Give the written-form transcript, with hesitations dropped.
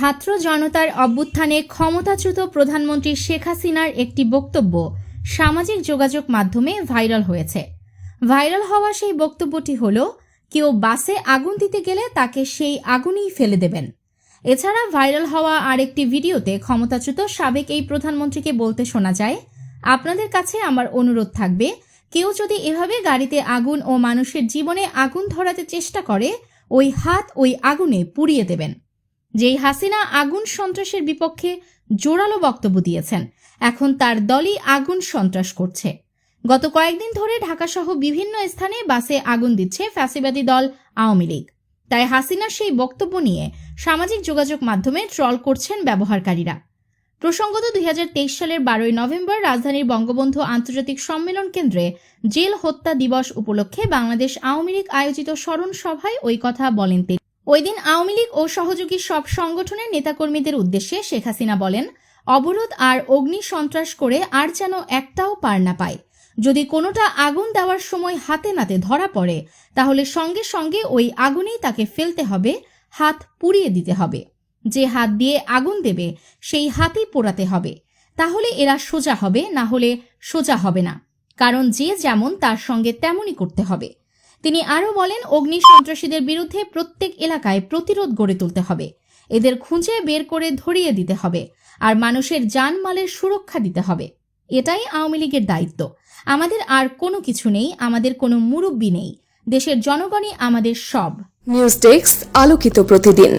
ছাত্র জনতার অভ্যুত্থানে ক্ষমতাচ্যুত প্রধানমন্ত্রী শেখ হাসিনার একটি বক্তব্য সামাজিক যোগাযোগ মাধ্যমে ভাইরাল হয়েছে। ভাইরাল হওয়া সেই বক্তব্যটি হল, কেউ বাসে আগুন দিতে গেলে তাকে সেই আগুনেই ফেলে দেবেন। এছাড়া ভাইরাল হওয়া আরেকটি ভিডিওতে ক্ষমতাচ্যুত সাবেক এই প্রধানমন্ত্রীকে বলতে শোনা যায়, আপনাদের কাছে আমার অনুরোধ থাকবে, কেউ যদি এভাবে গাড়িতে আগুন ও মানুষের জীবনে আগুন ধরাতে চেষ্টা করে, ওই হাত ওই আগুনে পুড়িয়ে দেবেন। যেই হাসিনা আগুন সন্ত্রাসের বিপক্ষে জোরালো বক্তব্য দিয়েছেন, এখন তার দলই আগুন সন্ত্রাস করছে। গত কয়েকদিন ধরে ঢাকাসহ বিভিন্ন স্থানে বাসে আগুন দিচ্ছে ফ্যাসিবাদী দল আওয়ামী লীগ। তাই হাসিনার সেই বক্তব্য নিয়ে সামাজিক যোগাযোগ মাধ্যমে ট্রল করছেন ব্যবহারকারীরা। প্রসঙ্গত 2023 সালের 12 নভেম্বর রাজধানীর বঙ্গবন্ধু আন্তর্জাতিক সম্মেলন কেন্দ্রে জেল হত্যা দিবস উপলক্ষে বাংলাদেশ আওয়ামী লীগ আয়োজিত স্মরণ সভায় ওই কথা বলেন তিনি। ওই দিন আওয়ামী লীগ ও সহযোগী সব সংগঠনের নেতাকর্মীদের উদ্দেশ্যে শেখ হাসিনা বলেন, অবরোধ আর অগ্নি সন্ত্রাস করে আর যেন একটাও পার না পায়। যদি কোনোটা আগুন দেওয়ার সময় হাতে নাতে ধরা পড়ে, তাহলে সঙ্গে সঙ্গে ওই আগুনেই তাকে ফেলতে হবে, হাত পুড়িয়ে দিতে হবে। যে হাত দিয়ে আগুন দেবে সেই হাতই পোড়াতে হবে। তাহলে এরা সোজা হবে, না হলে সোজা হবে না। কারণ যে যেমন তার সঙ্গে তেমনই করতে হবে। তিনি আরও বলেন, অগ্নি সন্ত্রাসীদের বিরুদ্ধে প্রত্যেক এলাকায় প্রতিরোধ গড়ে তুলতে হবে। এদের খুঁজে বের করে ধরিয়ে দিতে হবে, আর মানুষের জানমালের সুরক্ষা দিতে হবে। এটাই আওয়ামী লীগের দায়িত্ব। আমাদের আর কোনো কিছু নেই, আমাদের কোনো মুরব্বি নেই। দেশের জনগণই আমাদের সব। নিউজ ডেস্ক, আলোকিত প্রতিদিন।